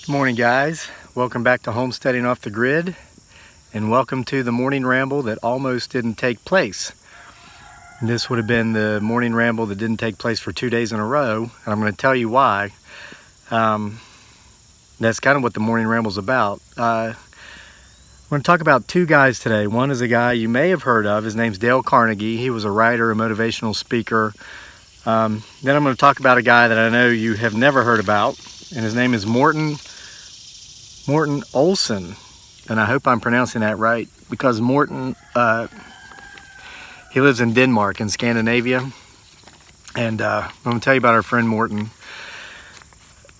Good morning, guys. Welcome back to Homesteading Off the Grid, and welcome to the morning ramble that almost didn't take place. And this would have been the morning ramble that didn't take place for 2 days in a row, and I'm going to tell you why. That's kind of what the morning ramble's about. I'm going to talk about two guys today. One is a guy you may have heard of. His name's Dale Carnegie. He was a writer, a motivational speaker. Then I'm going to talk about a guy that I know you have never heard about, and his name is Morten Olsen, and I hope I'm pronouncing that right, because Morten, he lives in Denmark in Scandinavia, and I'm going to tell you about our friend Morten.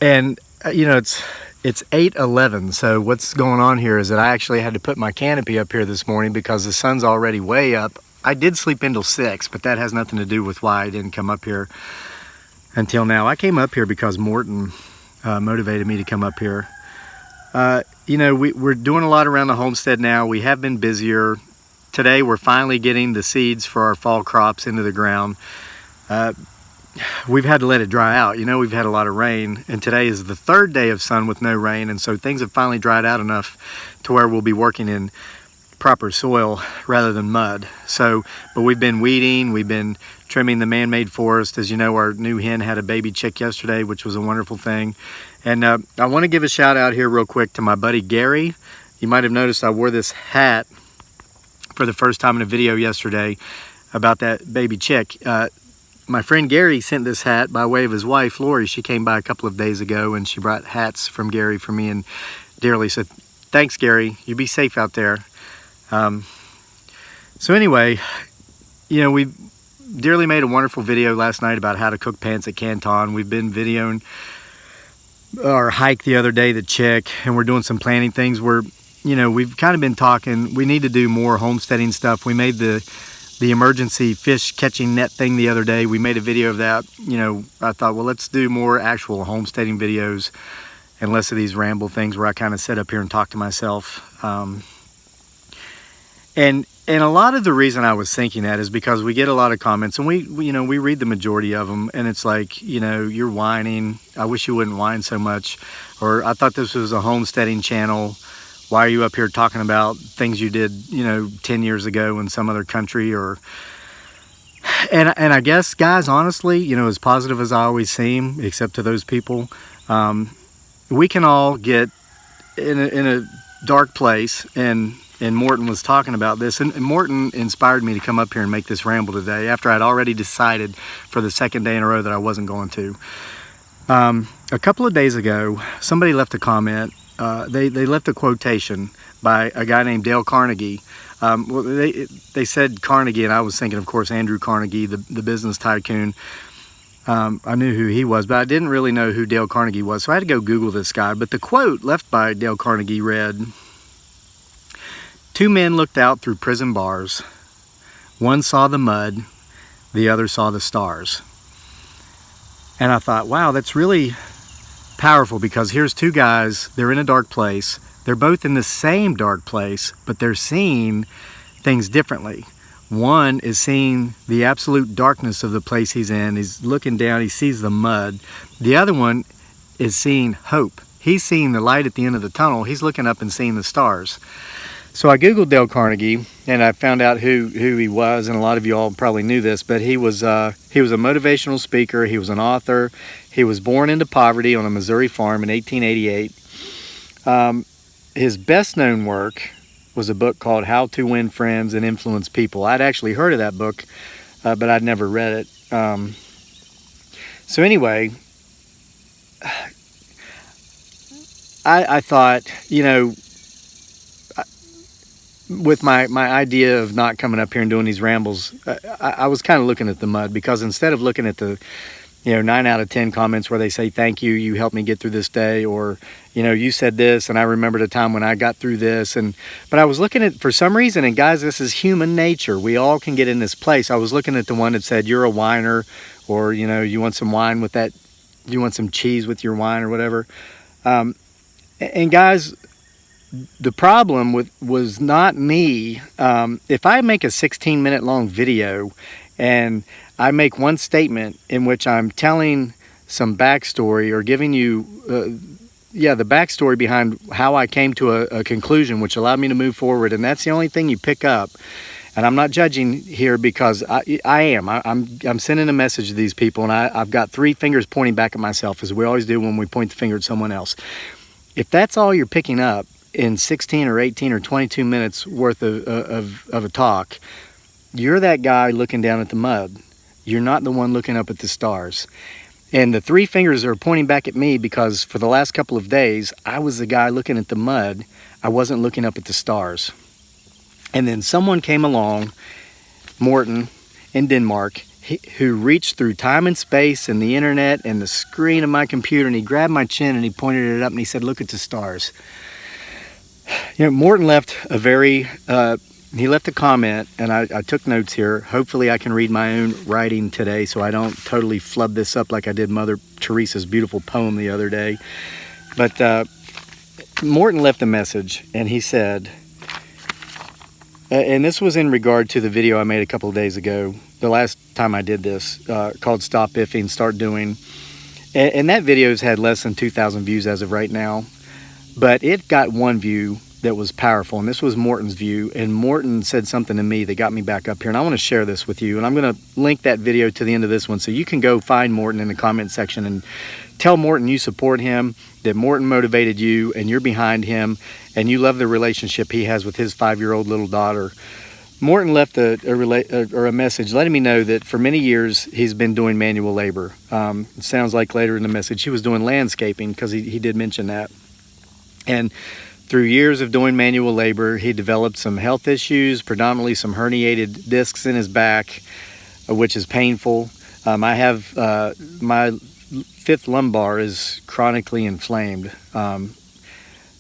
And you know, it's 8:11, so what's going on here is that I actually had to put my canopy up here this morning because the sun's already way up. I did sleep until 6, but that has nothing to do with why I didn't come up here until now. I came up here because Morten motivated me to come up here. You know, we're doing a lot around the homestead now. We have been busier. Today we're finally getting the seeds for our fall crops into the ground. We've had to let it dry out. You know, we've had a lot of rain, and today is the third day of sun with no rain, and so things have finally dried out enough to where we'll be working in proper soil rather than mud. So, but we've been weeding, we've been trimming the man-made forest. As you know, our new hen had a baby chick yesterday, which was a wonderful thing. And I want to give a shout out here real quick to my buddy Gary. You might have noticed I wore this hat for the first time in a video yesterday about that baby chick. My friend Gary sent this hat by way of his wife, Lori. She came by a couple of days ago and she brought hats from Gary for me and dearly. So thanks, Gary. You be safe out there. So anyway, you know, we dearly made a wonderful video last night about how to cook pants at Canton. We've been videoing our hike the other day, the chick, and we're doing some planning things. We've kind of been talking, we need to do more homesteading stuff. We made the emergency fish catching net thing the other day. We made a video of that. You know, I thought, well, let's do more actual homesteading videos and less of these ramble things where I kind of sit up here and talk to myself. And a lot of the reason I was thinking that is because we get a lot of comments, and we read the majority of them, and it's like, you know, you're whining. I wish you wouldn't whine so much. Or I thought this was a homesteading channel. Why are you up here talking about things you did, 10 years ago in some other country? And I guess, guys, honestly, as positive as I always seem, except to those people, we can all get in a dark place, and Morten was talking about this, and Morten inspired me to come up here and make this ramble today after I'd already decided for the second day in a row that I wasn't going to. A couple of days ago, somebody left a comment. They left a quotation by a guy named Dale Carnegie. Well, they said Carnegie, and I was thinking, of course, Andrew Carnegie, the business tycoon. I knew who he was, but I didn't really know who Dale Carnegie was, so I had to go Google this guy. But the quote left by Dale Carnegie read, "Two men looked out through prison bars. One saw the mud, the other saw the stars." And I thought, wow, that's really powerful, because here's two guys, they're in a dark place. They're both in the same dark place, but they're seeing things differently. One is seeing the absolute darkness of the place he's in. He's looking down, he sees the mud. The other one is seeing hope. He's seeing the light at the end of the tunnel. He's looking up and seeing the stars. So I Googled Dale Carnegie, and I found out who he was, and a lot of you all probably knew this, but he was a motivational speaker. He was an author. He was born into poverty on a Missouri farm in 1888. His best-known work was a book called How to Win Friends and Influence People. I'd actually heard of that book, but I'd never read it. So anyway, I thought, with my idea of not coming up here and doing these rambles, I was kind of looking at the mud, because instead of looking at the 9 out of 10 comments where they say, thank you, you helped me get through this day, or you said this and I remembered a time when I got through this, but I was looking at, for some reason, and guys, this is human nature, we all can get in this place. I was looking at the one that said, you're a whiner, or you want some wine with that, you want some cheese with your wine or whatever. And guys, the problem was not me. If I make a 16-minute long video and I make one statement in which I'm telling some backstory or giving you yeah, the backstory behind how I came to a conclusion, which allowed me to move forward. And that's the only thing you pick up. And I'm not judging here, because I'm sending a message to these people, and I've got 3 fingers pointing back at myself, as we always do when we point the finger at someone else. If that's all you're picking up in 16 or 18 or 22 minutes worth of a talk, you're that guy looking down at the mud. You're not the one looking up at the stars. And the 3 fingers are pointing back at me because for the last couple of days, I was the guy looking at the mud. I wasn't looking up at the stars. And then someone came along, Morten in Denmark, who reached through time and space and the internet and the screen of my computer, and he grabbed my chin and he pointed it up and he said, "Look at the stars." You know, Morten left a he left a comment, and I took notes here. Hopefully I can read my own writing today so I don't totally flub this up like I did Mother Teresa's beautiful poem the other day. But Morten left a message, and he said, and this was in regard to the video I made a couple of days ago, the last time I did this, called Stop Iffing, Start Doing. And that video's had less than 2,000 views as of right now. But it got 1 view that was powerful, and this was Morten's view. And Morten said something to me that got me back up here, and I want to share this with you. And I'm going to link that video to the end of this one, so you can go find Morten in the comment section and tell Morten you support him, that Morten motivated you, and you're behind him, and you love the relationship he has with his 5-year-old little daughter. Morten left a message letting me know that for many years he's been doing manual labor. It sounds like later in the message he was doing landscaping, because he did mention that. And through years of doing manual labor, he developed some health issues, predominantly some herniated discs in his back, which is painful. I have my 5th lumbar is chronically inflamed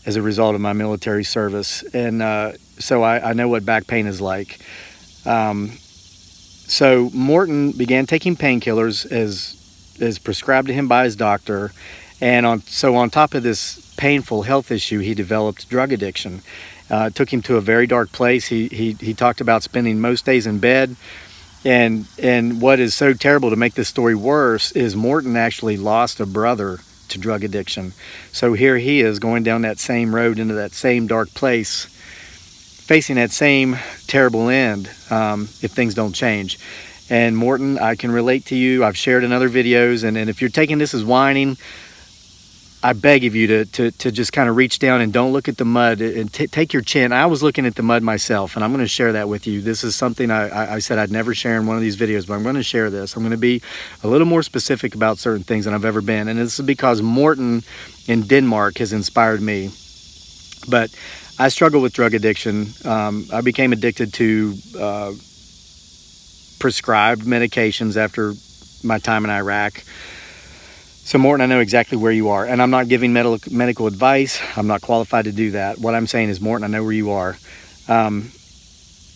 as a result of my military service. And so I know what back pain is like. So Morten began taking painkillers as prescribed to him by his doctor. And on top of this painful health issue, he developed drug addiction. It took him to a very dark place. He talked about spending most days in bed. And what is so terrible to make this story worse is Morten actually lost a brother to drug addiction. So here he is going down that same road into that same dark place, facing that same terrible end if things don't change. And Morten, I can relate to you. I've shared in other videos, and if you're taking this as whining, I beg of you to just kind of reach down and don't look at the mud, and take your chin. I was looking at the mud myself, and I'm going to share that with you. This is something I said I'd never share in one of these videos, but I'm going to share this. I'm going to be a little more specific about certain things than I've ever been, and this is because Morten in Denmark has inspired me. But I struggle with drug addiction. I became addicted to prescribed medications after my time in Iraq. So Morten, I know exactly where you are, and I'm not giving medical advice. I'm not qualified to do that. What I'm saying is, Morten, I know where you are.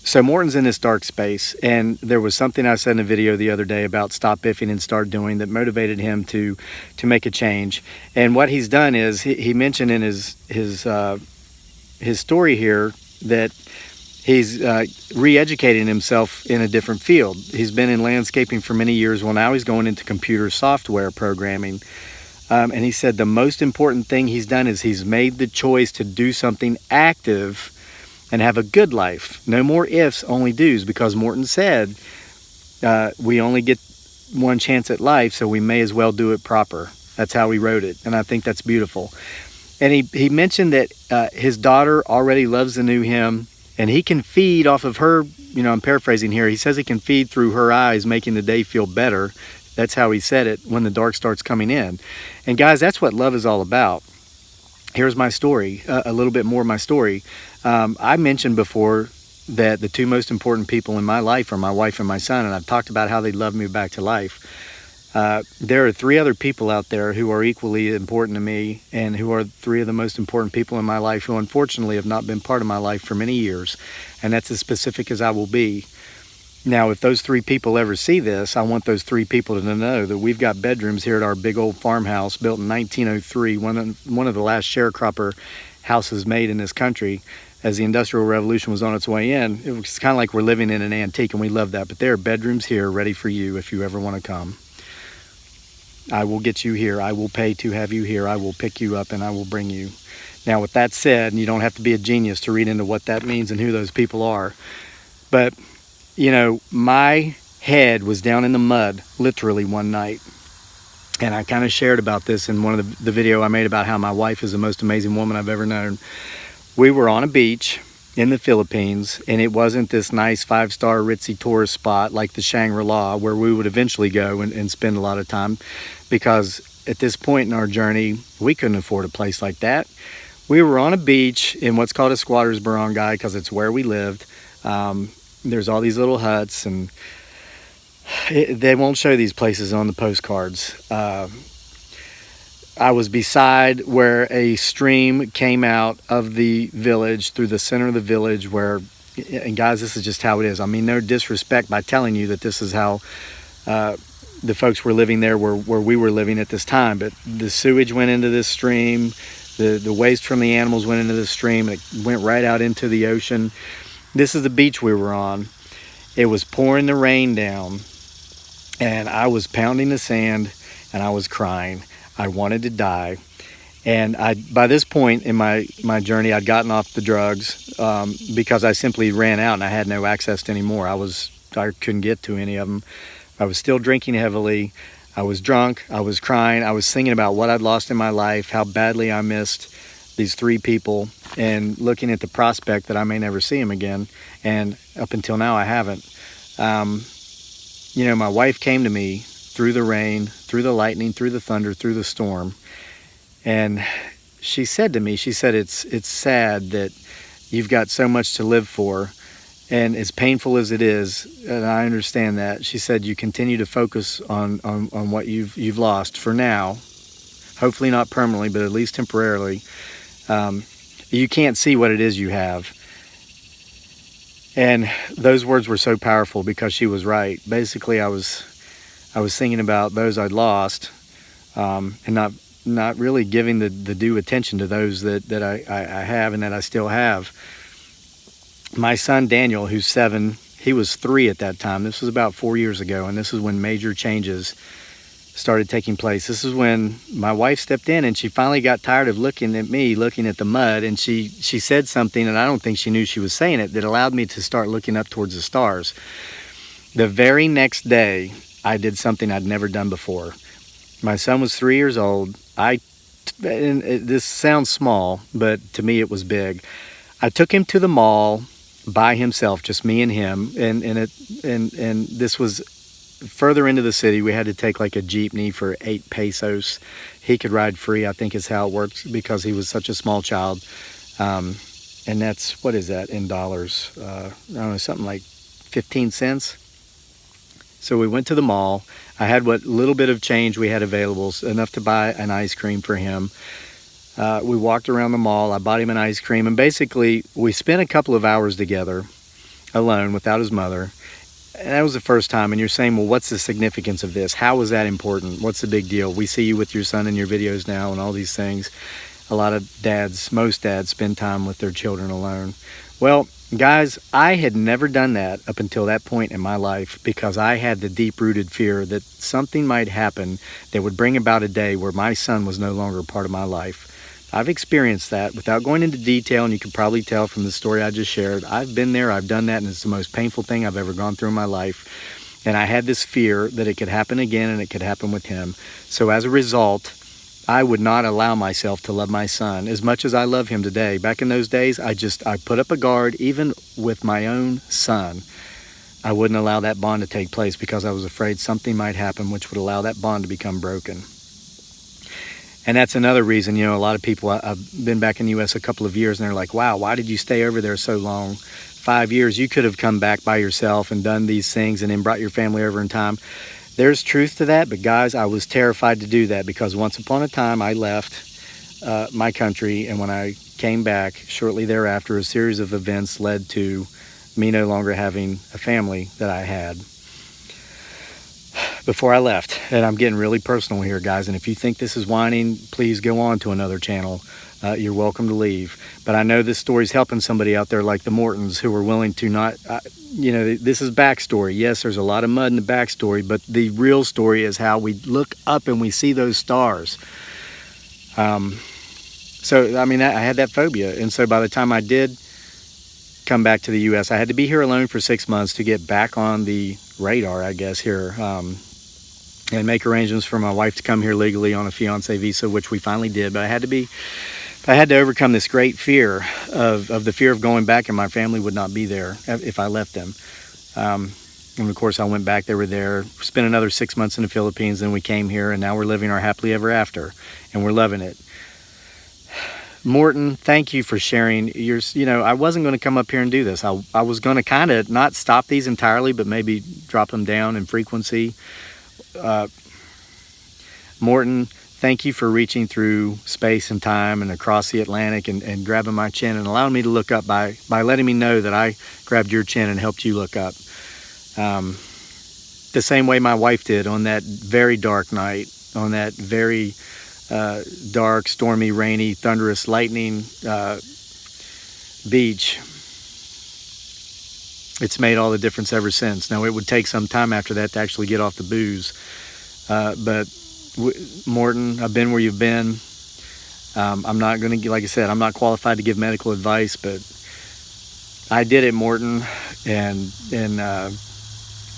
So Morten's in this dark space, and there was something I said in a video the other day about stop iffing and start doing that motivated him to make a change. And what he's done is he mentioned in his story here that he's re-educating himself in a different field. He's been in landscaping for many years. Well, now he's going into computer software programming. And he said the most important thing he's done is he's made the choice to do something active and have a good life. No more ifs, only do's, because Morten said we only get one chance at life, so we may as well do it proper. That's how he wrote it, and I think that's beautiful. And he mentioned that his daughter already loves the new him, and he can feed off of her, I'm paraphrasing here. He says he can feed through her eyes, making the day feel better. That's how he said it when the dark starts coming in. And guys, that's what love is all about. Here's my story, a little bit more of my story. I mentioned before that the 2 most important people in my life are my wife and my son, and I've talked about how they love me back to life. There are 3 other people out there who are equally important to me, and who are 3 of the most important people in my life who unfortunately have not been part of my life for many years, and that's as specific as I will be. Now, if those 3 people ever see this, I want those 3 people to know that we've got bedrooms here at our big old farmhouse built in 1903, one of the last sharecropper houses made in this country. As the Industrial Revolution was on its way in, it was kind of like we're living in an antique, and we love that. But there are bedrooms here ready for you if you ever want to come. I will get you here. I will pay to have you here. I will pick you up and I will bring you. Now, with that said, and you don't have to be a genius to read into what that means and who those people are, but, you know, my head was down in the mud literally one night. And I kind of shared about this in one of the video I made about how my wife is the most amazing woman I've ever known. We were on a beach in the Philippines, and it wasn't this nice 5-star ritzy tourist spot like the Shangri-La where we would eventually go and spend a lot of time, because at this point in our journey, we couldn't afford a place like that. We were on a beach in what's called a squatter's barangay because it's where we lived. There's all these little huts, and they won't show these places on the postcards. I was beside where a stream came out of the village through the center of the village where, and guys, this is just how it is. I mean, no disrespect by telling you that this is how the folks were living there where we were living at this time, but the sewage went into this stream, the waste from the animals went into the stream, and it went right out into the ocean. This is the beach we were on. It was pouring the rain down, and I was pounding the sand, and I was crying. I wanted to die. And by this point in my journey, I'd gotten off the drugs because I simply ran out and I had no access to any more. I couldn't get to any of them. I was still drinking heavily. I was drunk. I was crying. I was thinking about what I'd lost in my life, how badly I missed these 3 people, and looking at the prospect that I may never see them again. And up until now, I haven't. You know, my wife came to me through the rain, through the lightning, through the thunder, through the storm. And she said to me, she said, it's sad that you've got so much to live for. And as painful as it is, and I understand that, she said, you continue to focus on what you've lost for now. Hopefully not permanently, but at least temporarily. You can't see what it is you have. And those words were so powerful because she was right. Basically, I was thinking about those I'd lost, and not really giving the due attention to those that I have and that I still have. My son Daniel, who's 7, he was 3 at that time. This was about 4 years ago, and this is when major changes started taking place. This is when my wife stepped in, and she finally got tired of looking at me, looking at the mud, and she said something, and I don't think she knew she was saying it, that allowed me to start looking up towards the stars. The very next day, I did something I'd never done before. My son was 3 years old. And this sounds small, but to me it was big. I took him to the mall by himself, just me and him, and this was further into the city. We had to take like a jeepney for 8 pesos. He could ride free, I think is how it worked, because he was such a small child. And that's, what is that in dollars? I don't know, something like 15 cents. So we went to the mall. I had what little bit of change we had available, enough to buy an ice cream for him. We walked around the mall. I bought him an ice cream, and basically we spent a couple of hours together alone without his mother. And that was the first time. And you're saying, well, what's the significance of this? How was that important? What's the big deal? We see you with your son in your videos now and all these things. A lot of dads, most dads, spend time with their children alone. Well, guys, I had never done that up until that point in my life, because I had the deep-rooted fear that something might happen that would bring about a day where my son was no longer a part of my life. I've experienced that without going into detail, and you can probably tell from the story I just shared. I've been there, I've done that, and it's the most painful thing I've ever gone through in my life. And I had this fear that it could happen again, and it could happen with him. So as a result, I would not allow myself to love my son as much as I love him today. Back in those days, I put up a guard. Even with my own son, I wouldn't allow that bond to take place because I was afraid something might happen which would allow that bond to become broken. And that's another reason, you know, a lot of people, I've been back in the U.S. a couple of years, and they're like, wow, why did you stay over there so long? 5 years, you could have come back by yourself and done these things and then brought your family over in time. There's truth to that, but guys, I was terrified to do that because once upon a time I left my country, and when I came back shortly thereafter, a series of events led to me no longer having a family that I had. before I left, and I'm getting really personal here, guys, and if you think this is whining, please go on to another channel. You're welcome to leave. But I know this story's helping somebody out there like the Mortons who are willing to not, you know, this is backstory. Yes, there's a lot of mud in the backstory, but the real story is how we look up and we see those stars. So, I mean, I had that phobia. And so by the time I did come back to the U.S., I had to be here alone for 6 months to get back on the radar, I guess, here. And make arrangements for my wife to come here legally on a fiancé visa, which we finally did. But I had to overcome this great fear of the fear of going back, and my family would not be there if I left them. And of course, I went back. They were there. Spent another 6 months in the Philippines. Then we came here, and now we're living our happily ever after, and we're loving it. Morten, thank you for sharing your, you know, I wasn't going to come up here and do this. I was going to kind of not stop these entirely, but maybe drop them down in frequency. Morten, thank you for reaching through space and time and across the Atlantic and grabbing my chin and allowing me to look up by letting me know that I grabbed your chin and helped you look up. The same way my wife did on that very dark night, on that very dark, stormy, rainy, thunderous, lightning beach. It's made all the difference ever since. Now, it would take some time after that to actually get off the booze. But Morten, I've been where you've been. I'm not going to, like I said, I'm not qualified to give medical advice, but I did it, Morten. And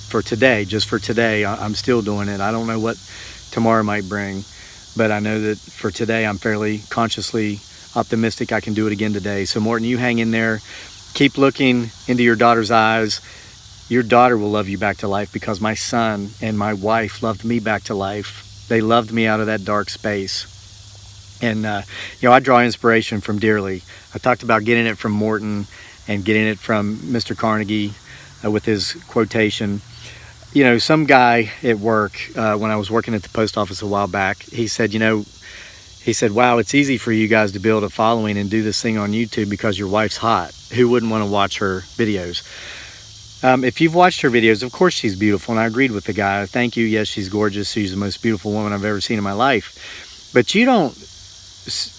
for today, just for today, I'm still doing it. I don't know what tomorrow might bring, but I know that for today, I'm fairly consciously optimistic I can do it again today. So Morten, you hang in there. Keep looking into your daughter's eyes. Your daughter will love you back to life because my son and my wife loved me back to life. They loved me out of that dark space. And, you know, I draw inspiration from Dearly. I talked about getting it from Morten and getting it from Mr. Carnegie with his quotation. You know, some guy at work, when I was working at the post office a while back, he said, you know, he said, wow, it's easy for you guys to build a following and do this thing on YouTube because your wife's hot. Who wouldn't want to watch her videos? If you've watched her videos, of course she's beautiful, and I agreed with the guy. Thank you. Yes, she's gorgeous. She's the most beautiful woman I've ever seen in my life. But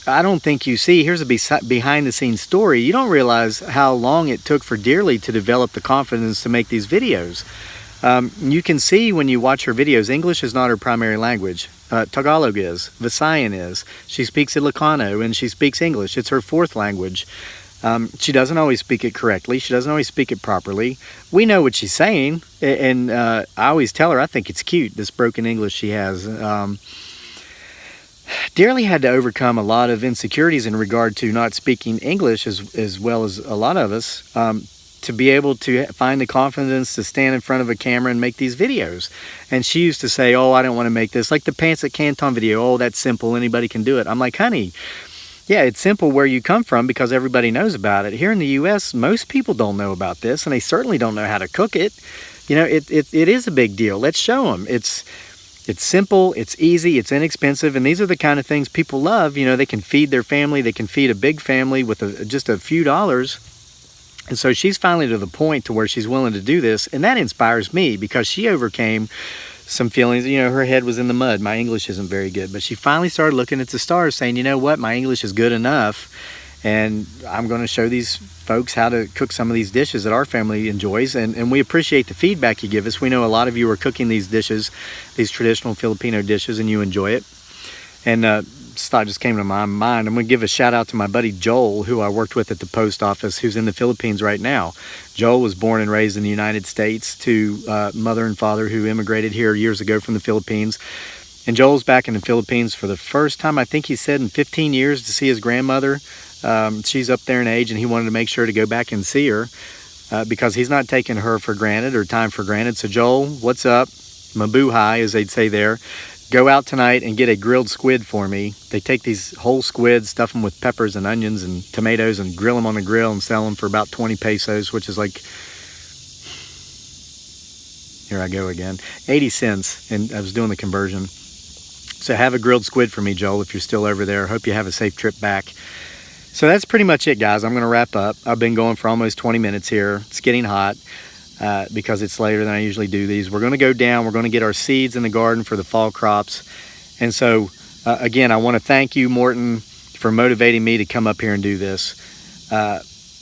I don't think you see, here's a behind-the-scenes story. You don't realize how long it took for Dearly to develop the confidence to make these videos. You can see when you watch her videos, English is not her primary language. Tagalog is. Visayan is. She speaks Ilocano, and she speaks English. It's her fourth language. She doesn't always speak it correctly. She doesn't always speak it properly. We know what she's saying, and I always tell her I think it's cute, this broken English she has. Dearly had to overcome a lot of insecurities in regard to not speaking English as well as a lot of us, to be able to find the confidence to stand in front of a camera and make these videos. And she used to say, oh, I don't want to make this. Like the Pants at Canton video, oh, that's simple, anybody can do it. I'm like, honey, yeah, it's simple where you come from because everybody knows about it. Here in the U.S., most people don't know about this, and they certainly don't know how to cook it. You know, it is a big deal. Let's show them. It's simple, it's easy, it's inexpensive, and these are the kind of things people love. You know, they can feed their family, they can feed a big family with just a few dollars. And so she's finally to the point to where she's willing to do this, and that inspires me because she overcame some feelings. You know, her head was in the mud. My English isn't very good, but she finally started looking at the stars saying, you know what, my English is good enough, and I'm going to show these folks how to cook some of these dishes that our family enjoys, and we appreciate the feedback you give us. We know a lot of you are cooking these dishes, these traditional Filipino dishes, and you enjoy it. And thought just came to my mind. I'm going to give a shout out to my buddy Joel, who I worked with at the post office, who's in the Philippines right now. Joel was born and raised in the United States to mother and father who immigrated here years ago from the Philippines. And Joel's back in the Philippines for the first time, I think he said, in 15 years to see his grandmother. She's up there in age, and he wanted to make sure to go back and see her because he's not taking her for granted or time for granted. So Joel, what's up? Mabuhay, as they'd say there. Go out tonight and get a grilled squid for me. They take these whole squids, stuff them with peppers and onions and tomatoes, and grill them on the grill and sell them for about 20 pesos, which is like, here I go again, 80 cents. And I was doing the conversion. So have a grilled squid for me, Joel, if you're still over there. Hope you have a safe trip back. So that's pretty much it, guys. I'm going to wrap up. I've been going for almost 20 minutes here. It's getting hot. because it's later than I usually do these. We're going to go down. We're going to get our seeds in the garden for the fall crops. And so, again, I want to thank you, Morten, for motivating me to come up here and do this.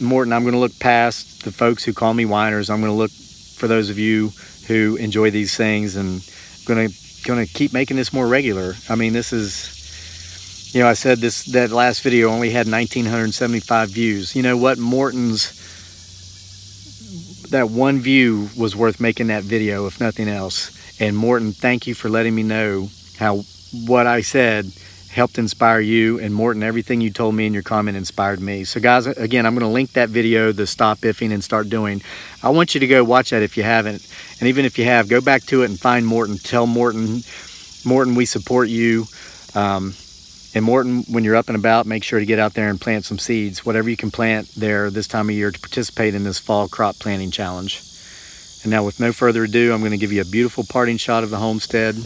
Morten, I'm going to look past the folks who call me whiners. I'm going to look for those of you who enjoy these things, and going to keep making this more regular. I mean, this is, you know, I said that last video only had 1,975 views. You know what? That one view was worth making that video, if nothing else. And Morten, thank you for letting me know how what I said helped inspire you. And Morten, everything you told me in your comment inspired me. So guys, again, I'm going to link that video, the Stop Iffing and Start Doing. I want you to go watch that if you haven't. And even if you have, go back to it and find Morten. Tell Morten, we support you. And Morten, when you're up and about, make sure to get out there and plant some seeds, whatever you can plant there this time of year to participate in this fall crop planting challenge. And now with no further ado, I'm going to give you a beautiful parting shot of the homestead.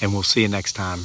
And we'll see you next time.